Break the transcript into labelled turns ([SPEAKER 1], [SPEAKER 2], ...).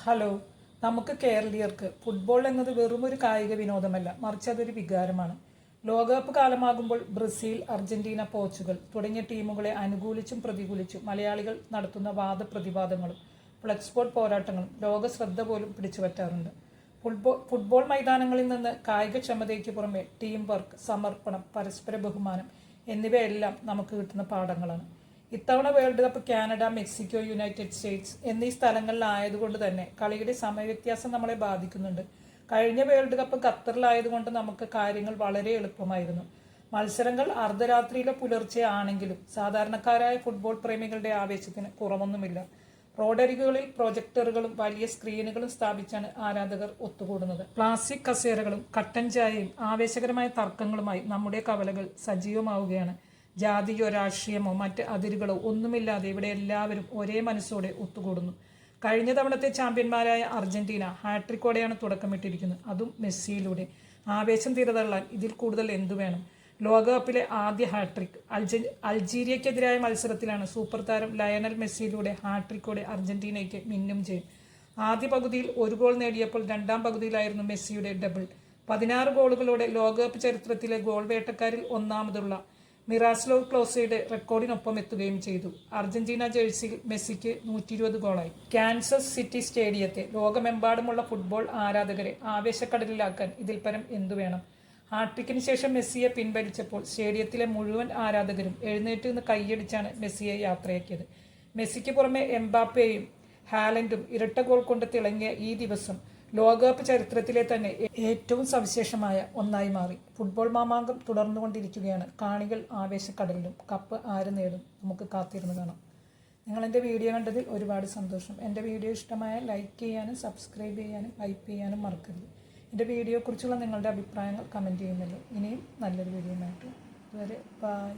[SPEAKER 1] Hello. നമുക്ക് കേരളീയർക്ക് football എന്നത് വെറും ഒരു കായിക വിനോദമല്ല, മറിച്ച് അതൊരു വികാരമാണ്. ലോകകപ്പ് കാലമാകുമ്പോൾ ബ്രസീൽ, അർജന്റീന, പോർച്ചുഗൽ തുടങ്ങിയ ടീമുകളെ അനുകൂലിച്ചും പ്രതികൂലിച്ചും മലയാളികൾ നടത്തുന്ന വാദപ്രതിവാദങ്ങളും ഫ്ലക്സ് ബോർഡ് പോരാട്ടങ്ങളും ലോക ശ്രദ്ധ പോലും പിടിച്ചുപറ്റാറുണ്ട്. ഫുട്ബോൾ മൈതാനങ്ങളിൽ നിന്ന് കായികക്ഷമതയ്ക്ക് പുറമെ ടീം വർക്ക്, സമർപ്പണം, പരസ്പര ബഹുമാനം എന്നിവയെല്ലാം നമുക്ക് കിട്ടുന്ന പാഠങ്ങളാണ്. ഇത്തവണ world cup Canada, Mexico, United States എന്നീ സ്ഥലങ്ങളിലായതുകൊണ്ട് തന്നെ കളിയുടെ സമയവ്യത്യാസം നമ്മളെ ബാധിക്കുന്നുണ്ട്. കഴിഞ്ഞ വേൾഡ് കപ്പ് ഖത്തറിലായതുകൊണ്ട് നമുക്ക് കാര്യങ്ങൾ വളരെ എളുപ്പമായിരുന്നു. മത്സരങ്ങൾ അർദ്ധരാത്രിയിലെ പുലർച്ചെ ആണെങ്കിലും സാധാരണക്കാരായ ഫുട്ബോൾ പ്രേമികളുടെ ആവേശത്തിന് കുറവൊന്നുമില്ല. റോഡരികുകളിൽ പ്രൊജക്ടറുകളും വലിയ സ്ക്രീനുകളും സ്ഥാപിച്ചാണ് ആരാധകർ ഒത്തുകൂടുന്നത്. പ്ലാസ്റ്റിക് കസേരകളും കട്ടൻ ചായയും ആവേശകരമായ തർക്കങ്ങളുമായി നമ്മുടെ കവലകൾ സജീവമാവുകയാണ്. ജാതിയോ രാഷ്ട്രീയമോ മറ്റ് അതിരുകളോ ഒന്നുമില്ലാതെ ഇവിടെ എല്ലാവരും ഒരേ മനസ്സോടെ ഒത്തുകൂടുന്നു. കഴിഞ്ഞ തവണത്തെ ചാമ്പ്യന്മാരായ അർജന്റീന ഹാട്രിക്കോടെയാണ് തുടക്കമിട്ടിരിക്കുന്നത്, അതും മെസ്സിയിലൂടെ. ആവേശം തിരതള്ളാൻ ഇതിൽ കൂടുതൽ എന്തു വേണം? ലോകകപ്പിലെ ആദ്യ ഹാട്രിക് അൾജീരിയക്കെതിരായ മത്സരത്തിലാണ് സൂപ്പർ താരം ലയണൽ മെസ്സിയിലൂടെ ഹാട്രിക്കോടെ അർജന്റീനയ്ക്ക് മിന്നും ജയം. ആദ്യ പകുതിയിൽ ഒരു ഗോൾ നേടിയപ്പോൾ രണ്ടാം പകുതിയിലായിരുന്നു മെസ്സിയുടെ ഡബിൾ. 16 ഗോളുകളോടെ ലോകകപ്പ് ചരിത്രത്തിലെ ഗോൾ വേട്ടക്കാരിൽ ഒന്നാമതുള്ള മിറാസ്ലോവ് ക്ലോസയുടെ റെക്കോർഡിനൊപ്പം എത്തുകയും ചെയ്തു. അർജന്റീന ജേഴ്സിയിൽ മെസ്സിക്ക് 120 ഗോളായി. കാൻസസ് സിറ്റി സ്റ്റേഡിയത്തെ ലോകമെമ്പാടുമുള്ള ഫുട്ബോൾ ആരാധകരെ ആവേശക്കടലിലാക്കാൻ ഇതിൽ പരം എന്തുവേണം? ഹാട്രിക്കിന് ശേഷം മെസ്സിയെ പിൻവലിച്ചപ്പോൾ സ്റ്റേഡിയത്തിലെ മുഴുവൻ ആരാധകരും എഴുന്നേറ്റ് നിന്ന് കൈയടിച്ചാണ് മെസ്സിയെ യാത്രയാക്കിയത്. മെസ്സിക്ക് പുറമെ എംബാപ്പയും ഹാലൻഡും ഇരട്ട ഗോൾ കൊണ്ട് തിളങ്ങിയ ഈ ദിവസം ലോകകപ്പ് ചരിത്രത്തിലെ തന്നെ ഏറ്റവും സവിശേഷമായ ഒന്നായി മാറി. ഫുട്ബോൾ മാമാങ്കം തുടർന്നുകൊണ്ടിരിക്കുകയാണ്. കാണികൾ ആവേശക്കടലിലും. കപ്പ് ആര് നേടും? നമുക്ക് കാത്തിരുന്ന് കാണാം. നിങ്ങൾ എൻ്റെ വീഡിയോ കണ്ടതിൽ ഒരുപാട് സന്തോഷം. എൻ്റെ വീഡിയോ ഇഷ്ടമായ ലൈക്ക് ചെയ്യാനും സബ്സ്ക്രൈബ് ചെയ്യാനും ഹൈപ്പ് ചെയ്യാനും മറക്കരുത്. എൻ്റെ വീഡിയോയെക്കുറിച്ചുള്ള നിങ്ങളുടെ അഭിപ്രായങ്ങൾ കമൻറ്റ് ചെയ്യുന്നല്ലോ. ഇനിയും നല്ലൊരു വീഡിയോ ആയിട്ട്. അതുവരെ ബൈ.